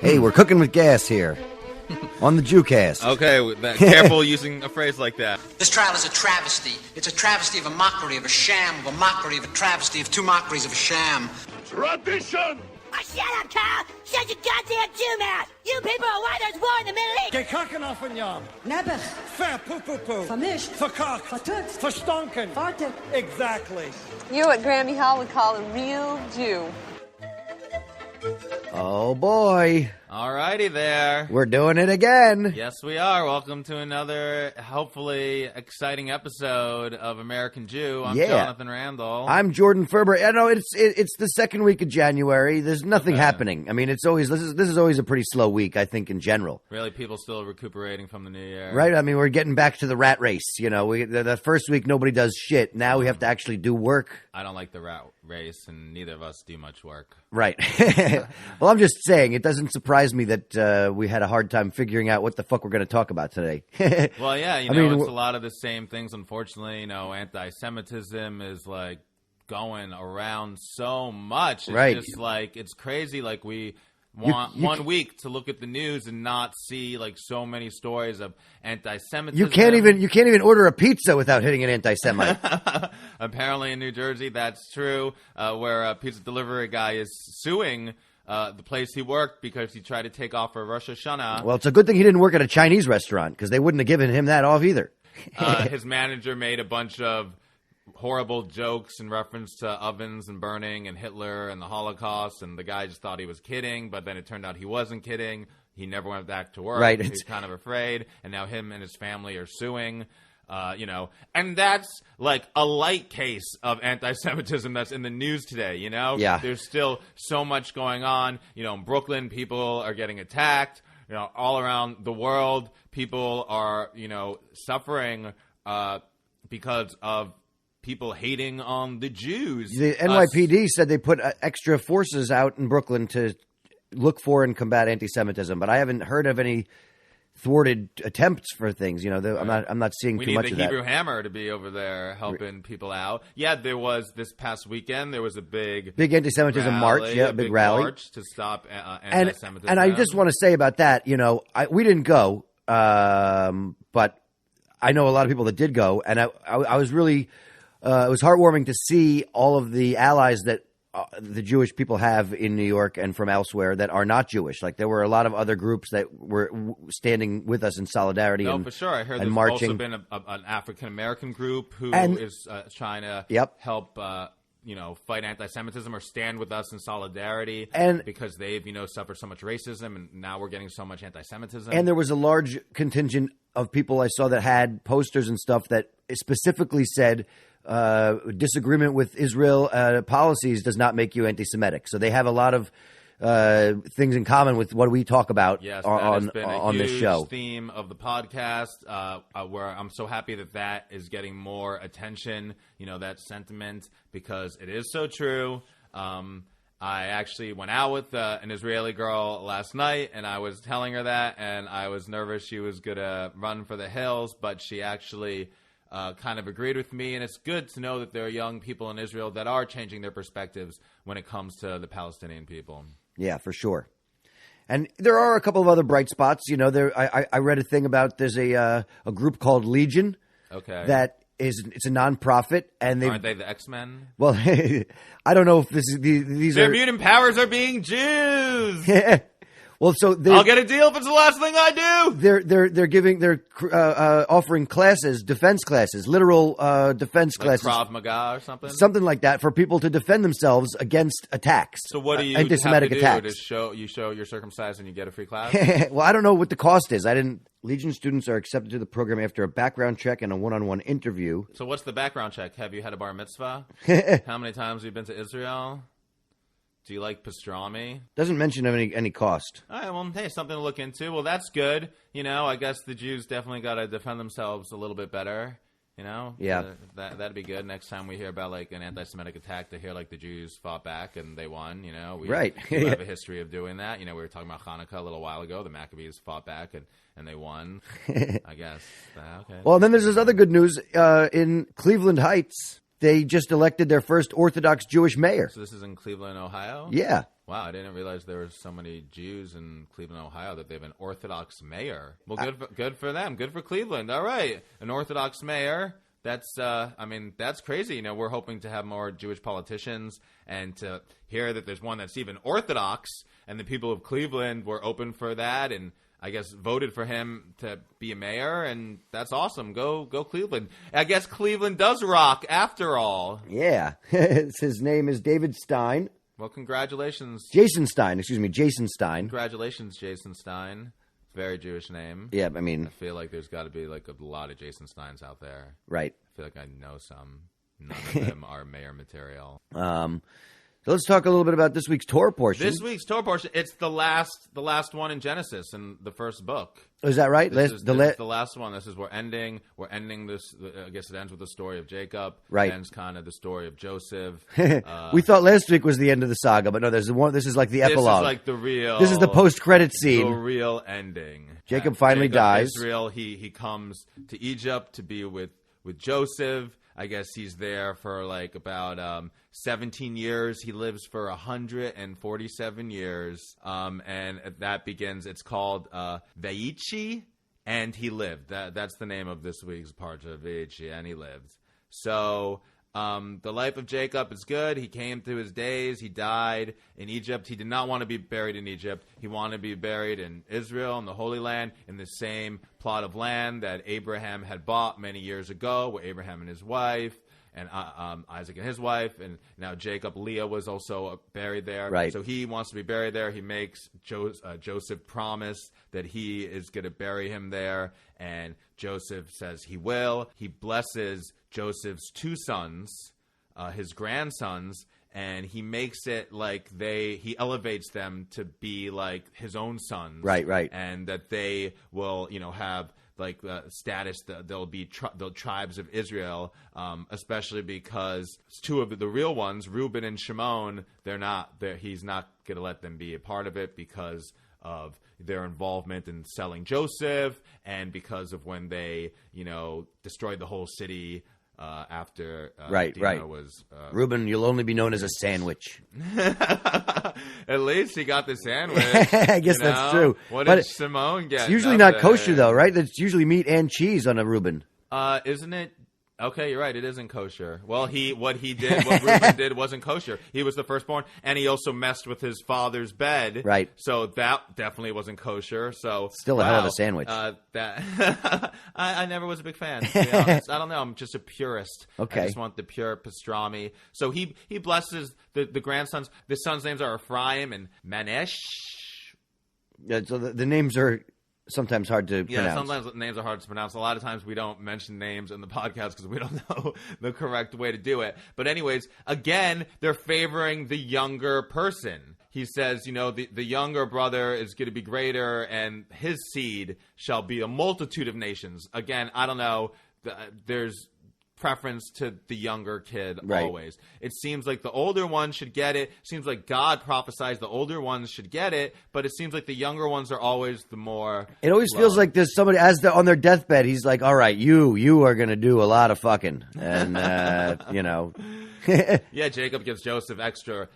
Hey, we're cooking with gas here on the Jewcast. Okay, careful using a phrase like that. This trial is a travesty. It's a travesty of a mockery, of a sham, of a mockery, of a travesty, of two mockeries, of a sham. Tradition! Oh, shut up, Carl! Shut your goddamn Jew mouth! You people are why there's war in the Middle East! Gekakken van Jan. Nebbig. Ver poepoepoe. Vermischt. Verkakt. Vertut. Verstonken. Fartig. Exactly. You what Grammy Hall would call a real Jew. Oh, boy. Alrighty there. We're doing it again. Yes, we are. Welcome to another, hopefully, exciting episode of American Jew. I'm Jonathan Randall. I'm Jordon Ferber. I know it's the second week of January. There's nothing happening. I mean, it's always this is always a pretty slow week, I think, in general. Really, people still recuperating from the new year. Right? I mean, we're getting back to the rat race. You know, the first week nobody does shit. Now we have to actually do work. I don't like the rat race, and neither of us do much work. Right. Well, I'm just saying, it doesn't surprise me that we had a hard time figuring out what the fuck we're going to talk about today. Well, yeah, it's a lot of the same things, unfortunately. You know, anti-Semitism is, like, going around so much. It's right. just, like, it's crazy. Like, we want 1 week to look at the news and not see, like, so many stories of anti-Semitism. You can't even order a pizza without hitting an anti-Semite. Apparently in New Jersey, that's true, where a pizza delivery guy is suing the place he worked because he tried to take off for Rosh Hashanah. Well, it's a good thing he didn't work at a Chinese restaurant because they wouldn't have given him that off either. His manager made a bunch of horrible jokes in reference to ovens and burning and Hitler and the Holocaust, and the guy just thought he was kidding, but then it turned out he wasn't kidding. He never went back to work. Right. He was kind of afraid, and now him and his family are suing. And that's like a light case of anti-Semitism that's in the news today, you know? Yeah. There's still so much going on. You know, in Brooklyn, people are getting attacked. You know, all around the world, people are, suffering because of people hating on the Jews. The NYPD said they put extra forces out in Brooklyn to look for and combat anti-Semitism, but I haven't heard of any thwarted attempts for things. You know, I'm not seeing too much of that. We need the Hebrew Hammer to be over there helping people out. Yeah, there was this past weekend. There was a big anti-Semitism march. Yeah, a big rally march to stop anti-Semitism. And I just want to say about that. You know, we didn't go, but I know a lot of people that did go, and I was really. It was heartwarming to see all of the allies that the Jewish people have in New York and from elsewhere that are not Jewish. Like, there were a lot of other groups that were standing with us in solidarity. For sure. I heard there's marching. Also been an African-American group who is trying to help fight anti-Semitism or stand with us in solidarity, because they've, suffered so much racism, and now we're getting so much anti-Semitism. And there was a large contingent of people I saw that had posters and stuff that specifically said disagreement with Israel policies does not make you anti-Semitic. So they have a lot of things in common with what we talk about on this show. Huge theme of the podcast, where I'm so happy that is getting more attention. That sentiment, because it is so true. I actually went out with an Israeli girl last night, and I was telling her that, and I was nervous she was gonna run for the hills, but she actually kind of agreed with me, and it's good to know that there are young people in Israel that are changing their perspectives when it comes to the Palestinian people. Yeah, for sure. And there are a couple of other bright spots. I read a thing about there's a group called Legion. Okay. It's a nonprofit, and aren't they the X-Men? Well, I don't know if this is these their are mutant powers are being Jews. Well, so I'll get a deal if it's the last thing I do. They're offering classes, defense classes, literal defense classes, Krav Maga or something like that, for people to defend themselves against attacks. So what do you anti-Semitic have to attacks? Do? You show you're circumcised and you get a free class? Well, I don't know what the cost is. Legion students are accepted to the program after a background check and a one-on-one interview. So what's the background check? Have you had a bar mitzvah? How many times have you been to Israel? Do you like pastrami? Doesn't mention any cost. All right, well, hey, something to look into. Well, that's good. I guess the Jews definitely got to defend themselves a little bit better. Yeah. That'd be good. Next time we hear about like an anti-Semitic attack, to hear like the Jews fought back and they won. We have a history of doing that. We were talking about Hanukkah a little while ago. The Maccabees fought back and they won. I guess. Okay. Well, then there's this other good news in Cleveland Heights. They just elected their first Orthodox Jewish mayor. So this is in Cleveland, Ohio? Yeah. Wow, I didn't realize there were so many Jews in Cleveland, Ohio, that they have an Orthodox mayor. Well, good for them. Good for Cleveland. All right, an Orthodox mayor. That's that's crazy. We're hoping to have more Jewish politicians, and to hear that there's one that's even Orthodox, and the people of Cleveland were open for that, and I guess voted for him to be a mayor, and that's awesome. Go Cleveland. I guess Cleveland does rock after all. Yeah. His name is David Stein. Well, congratulations. Jason Stein. Congratulations, Jason Stein. Very Jewish name. Yeah, I feel like there's got to be like a lot of Jason Steins out there. Right. I feel like I know some. None of them are mayor material. So let's talk a little bit about this week's Torah portion. This week's Torah portion, it's the last one in Genesis, in the first book. Oh, is that right? This is the last one. This is we're ending this. I guess it ends with the story of Jacob. Right. It ends kind of the story of Joseph. We thought last week was the end of the saga, but no, there's one. This is like the epilogue. This is like the real. This is the post-credit scene. The real ending. Jacob finally dies. Israel. He comes to Egypt to be with Joseph. I guess he's there for like about 17 years. He lives for 147 years. And that begins, it's called Vaichi, and he lived. That's the name of this week's part of Vaichi, and he lived. So the life of Jacob is good. He came to his days. He died in Egypt. He did not want to be buried in Egypt. He wanted to be buried in Israel, in the Holy Land, in the same plot of land that Abraham had bought many years ago, with Abraham and his wife, and Isaac and his wife, and now Jacob, Leah was also buried there. Right. So he wants to be buried there. He makes Joseph promise that he is going to bury him there, and Joseph says he will. He blesses Joseph's two sons, his grandsons, and he makes it like he elevates them to be like his own sons. Right. And that they will, have like status, they'll be the tribes of Israel, especially because two of the real ones, Reuben and Shimon, he's not going to let them be a part of it because of their involvement in selling Joseph, and because of when they, destroyed the whole city after Dinah was... Reuben, you'll only be known as a sandwich. At least he got the sandwich. I guess that's true. What did Simone get? It's usually not kosher, though, right? It's usually meat and cheese on a Reuben. Isn't it? Okay, you're right. It isn't kosher. Well, what Reuben did wasn't kosher. He was the firstborn, and he also messed with his father's bed. Right. So that definitely wasn't kosher. So still a hell of a sandwich. I never was a big fan, to be honest. I don't know. I'm just a purist. Okay. I just want the pure pastrami. So he blesses the grandsons. The sons' names are Ephraim and Manesh. Yeah, so the names are sometimes hard to pronounce. Yeah, sometimes names are hard to pronounce. A lot of times we don't mention names in the podcast because we don't know the correct way to do it. But anyways, again, they're favoring the younger person. He says, the younger brother is going to be greater, and his seed shall be a multitude of nations. Again, I don't know. There's preference to the younger kid always. It seems like the older one should get it. Seems like God prophesies the older ones should get it, but it seems like the younger ones are always the more... It always feels like there's somebody, as they're on their deathbed, he's like, all right, you are going to do a lot of fucking. And, Yeah, Jacob gives Joseph extra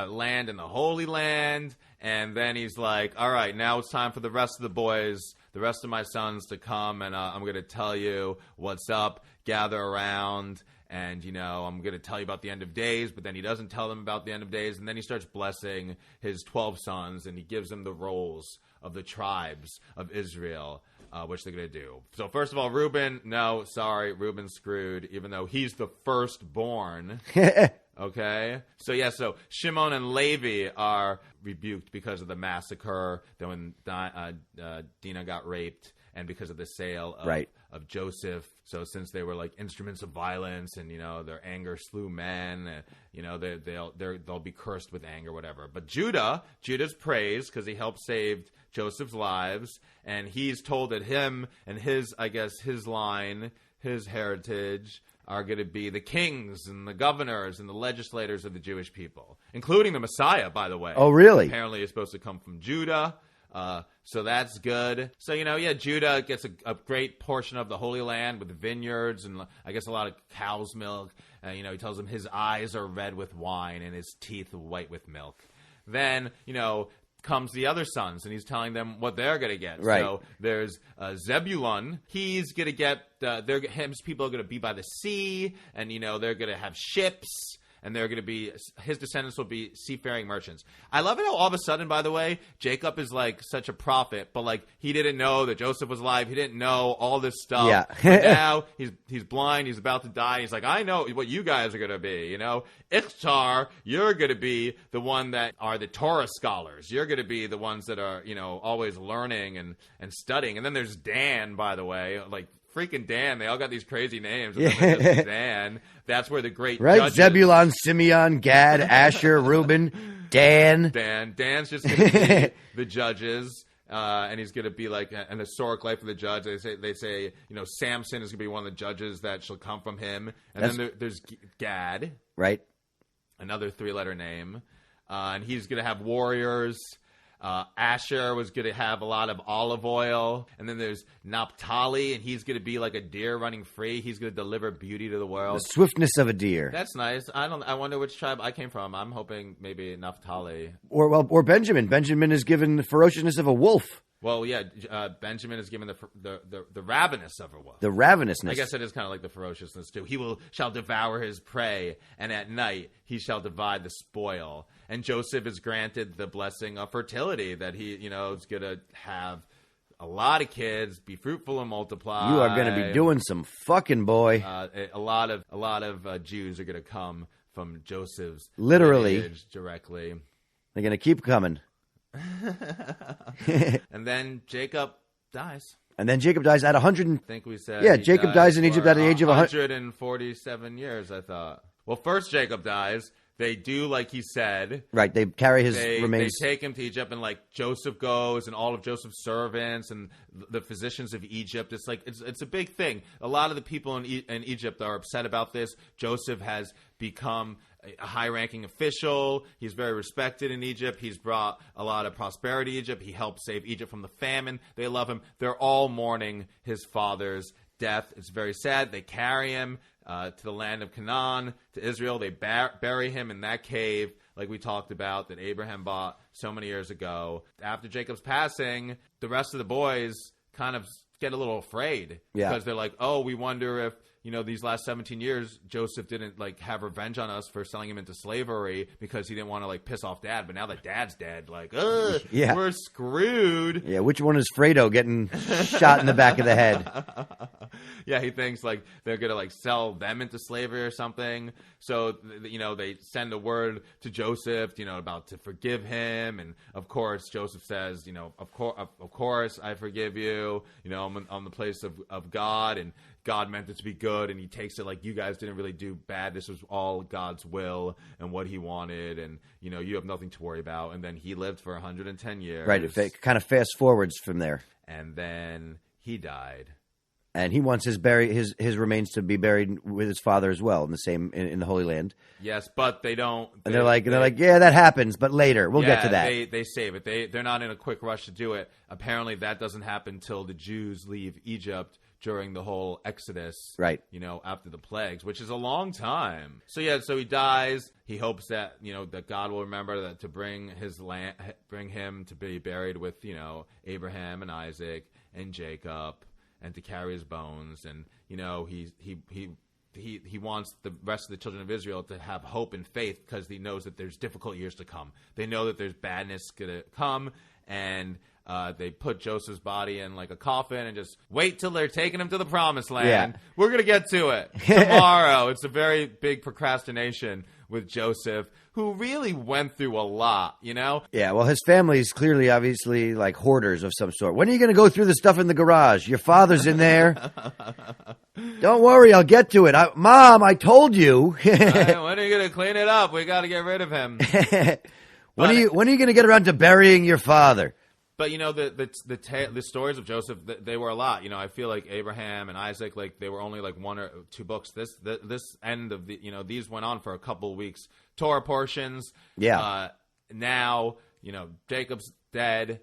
land in the Holy Land, and then he's like, all right, now it's time for the rest of the boys, the rest of my sons to come, and I'm going to tell you what's up. Gather around, and I'm going to tell you about the end of days. But then he doesn't tell them about the end of days, and then he starts blessing his 12 sons, and he gives them the roles of the tribes of Israel, which they're going to do. So first of all, Reuben, no, sorry, Reuben's screwed, even though he's the firstborn. Okay, so Shimon and Levi are rebuked because of the massacre, then when Dinah got raped, and because of the sale of Joseph. So since they were like instruments of violence, and their anger slew men, they'll be cursed with anger, whatever. But Judah's praised because he helped save Joseph's lives, and he's told that him and his line, his heritage, are going to be the kings and the governors and the legislators of the Jewish people, including the Messiah, by the way. Oh, really? Apparently it's supposed to come from Judah. So that's good. So, Judah gets a great portion of the Holy Land with vineyards and I guess a lot of cow's milk. He tells him his eyes are red with wine and his teeth white with milk. Then, comes the other sons, and he's telling them what they're going to get. Right. So there's Zebulun. He's going to get his people are going to be by the sea, and they're going to have ships, and they're going to be his descendants will be seafaring merchants. I love it how all of a sudden, by the way, Jacob is like such a prophet, but like he didn't know that Joseph was alive. He didn't know all this stuff. Yeah. But now he's blind. He's about to die. He's like, I know what you guys are going to be. Ikhtar, you're going to be the one that are the Torah scholars. You're going to be the ones that are always learning and studying. And then there's Dan, by the way, like. Freaking Dan. They all got these crazy names. Yeah. Dan. That's where the great judges. Zebulun, Simeon, Gad, Asher, Reuben, Dan. Dan's just going to be the judges. And he's going to be like an historic life of the judge. They say Samson is going to be one of the judges that shall come from him. And then there's Gad. Right. Another 3-letter name. And he's going to have warriors. Asher was going to have a lot of olive oil. And then there's Naphtali, and he's going to be like a deer running free. He's going to deliver beauty to the world. The swiftness of a deer. That's nice. I wonder which tribe I came from. I'm hoping maybe Naphtali. Or Benjamin. Benjamin is given the ferociousness of a wolf. Well, yeah, Benjamin is given the ravenous of a wolf. The ravenousness. I guess it is kind of like the ferociousness too. He shall devour his prey, and at night he shall divide the spoil. And Joseph is granted the blessing of fertility, that he is going to have a lot of kids, be fruitful and multiply. You are going to be doing some fucking, boy. A lot of Jews are going to come from Joseph's lineage directly. They're going to keep coming. And then Jacob dies. And then Jacob dies at 100. I think we said. Yeah, Jacob dies in Egypt at the age of 147 years, I thought. Well, first Jacob dies. They do like he said. Right, they carry his remains. They take him to Egypt, and like Joseph goes, and all of Joseph's servants and the physicians of Egypt. It's like it's a big thing. A lot of the people in Egypt are upset about this. Joseph has become a high-ranking official. He's very respected in Egypt. He's brought a lot of prosperity to Egypt. He helped save Egypt from the famine. They love him. They're all mourning his father's death. It's very sad. They carry him to the land of Canaan, to Israel. They bury him in that cave, like we talked about, that Abraham bought so many years ago. After Jacob's passing, the rest of the boys kind of get a little afraid. Yeah. Because they're like, oh, we wonder if these last 17 years, Joseph didn't like have revenge on us for selling him into slavery because he didn't want to like piss off Dad. But now that Dad's dead, like, yeah, we're screwed. Yeah, which one is Fredo getting shot in the back of the head? Yeah, he thinks like they're gonna like sell them into slavery or something. So they send a word to Joseph, about to forgive him, and of course Joseph says, of course I forgive you. I'm on the place of God, and God meant it to be good, and he takes it like you guys didn't really do bad. This was all God's will and what he wanted, and you have nothing to worry about. And then he lived for 110 years. Right, it kind of fast forwards from there. And then he died. And he wants his remains to be buried with his father as well in the same in the Holy Land. Yes, but they don't. And they're like, yeah, that happens, but later we'll get to that. They save it. They're not in a quick rush to do it. Apparently, that doesn't happen until the Jews leave Egypt during the whole Exodus, right? After the plagues, which is a long time. So he dies. He hopes that that God will remember that to bring him to be buried with Abraham and Isaac and Jacob, and to carry his bones. And he wants the rest of the children of Israel to have hope and faith, because he knows that there's difficult years to come. They know that there's badness gonna come, and they put Joseph's body in like a coffin and just wait till they're taking him to the promised land. Yeah. We're going to get to it tomorrow. It's a very big procrastination with Joseph, who really went through a lot, Yeah, well, his family's clearly, obviously, like hoarders of some sort. When are you going to go through the stuff in the garage? Your father's in there. Don't worry, I'll get to it. Mom, I told you. When are you going to clean it up? We got to get rid of him. When are you going to get around to burying your father? But the stories of Joseph, they were a lot. I feel like Abraham and Isaac, like they were only like 1 or 2 books. This end of these went on for a couple of weeks. Torah portions. Yeah. Now Jacob's dead.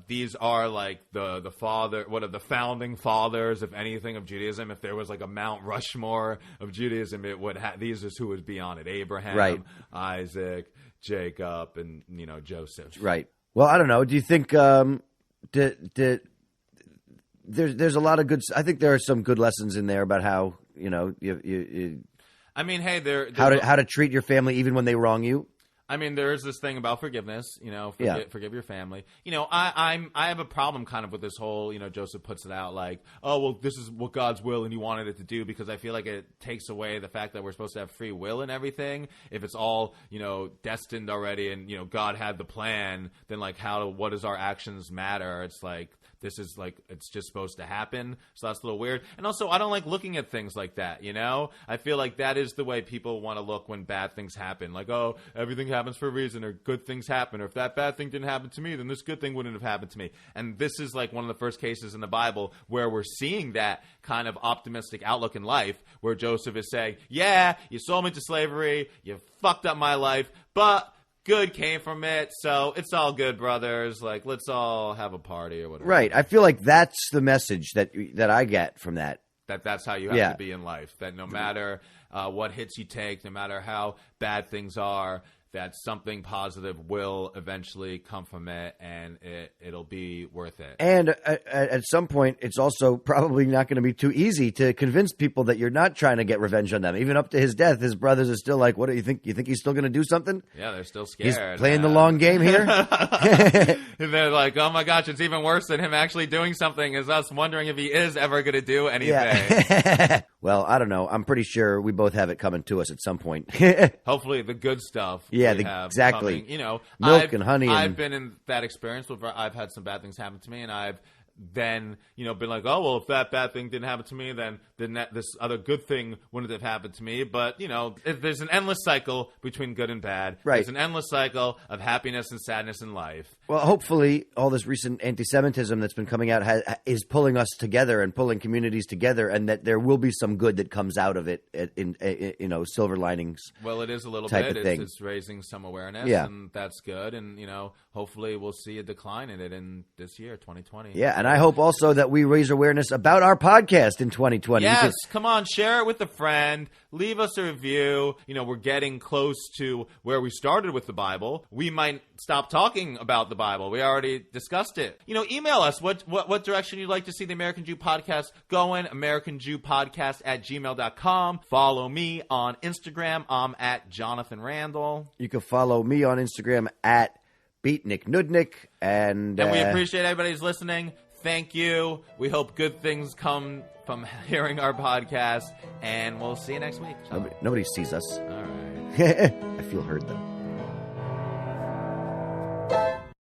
These are like the father. What are the founding fathers, if anything, of Judaism? If there was like a Mount Rushmore of Judaism, it would these is who would be on it: Abraham, right. Isaac, Jacob and, Joseph. Right. Well, I don't know. Do you think there's a lot of good? I think there are some good lessons in there about how you I mean, hey, how to treat your family even when they wrong you. I mean, there is this thing about forgiveness, forgive your family. I have a problem kind of with this whole, Joseph puts it out like, oh, well, this is what God's will and he wanted it to do, because I feel like it takes away the fact that we're supposed to have free will and everything. If it's all, destined already and, God had the plan, then like what does our actions matter? It's like, this is like, it's just supposed to happen. So that's a little weird. And also, I don't like looking at things like that, I feel like that is the way people want to look when bad things happen. Like, oh, everything happens for a reason, or good things happen, or if that bad thing didn't happen to me, then this good thing wouldn't have happened to me. And this is like one of the first cases in the Bible where we're seeing that kind of optimistic outlook in life, where Joseph is saying, yeah, you sold me to slavery, you fucked up my life, but good came from it, so it's all good, brothers. Like, let's all have a party or whatever. Right. I feel like that's the message that I get from that. That's how you have to be in life. That no matter what hits you take, no matter how bad things are, that something positive will eventually come from it, and it'll be worth it. And at some point, it's also probably not going to be too easy to convince people that you're not trying to get revenge on them. Even up to his death, his brothers are still like, what do you think? You think he's still going to do something? Yeah, they're still scared. He's playing the long game here? And they're like, oh my gosh, it's even worse than him actually doing something, is us wondering if he is ever going to do anything. Yeah. Well, I don't know. I'm pretty sure we both have it coming to us at some point. Hopefully the good stuff. Yeah, exactly. Milk and honey. I've been in that experience where I've had some bad things happen to me, and I've then, been like, oh, well, if that bad thing didn't happen to me, then this other good thing wouldn't have happened to me. But, there's an endless cycle between good and bad. Right. There's an endless cycle of happiness and sadness in life. Well, hopefully all this recent anti-Semitism that's been coming out is pulling us together and pulling communities together, and that there will be some good that comes out of it in silver linings. Well, it is a little bit. It's raising some awareness, and that's good. And, hopefully we'll see a decline in it in this year, 2020. Yeah, and I hope also that we raise awareness about our podcast in 2020. Yes, come on, share it with a friend. Leave us a review. We're getting close to where we started with the Bible. We might stop talking about the Bible. We already discussed it. Email us what direction you'd like to see the American Jew Podcast going. AmericanJewPodcast@gmail.com. Follow me on Instagram. I'm at Jonathan Randall. You can follow me on Instagram at BeatNickNudnick. And we appreciate everybody who's listening. Thank you. We hope good things come from hearing our podcast, and we'll see you next week. Nobody sees us. All right. I feel heard, though.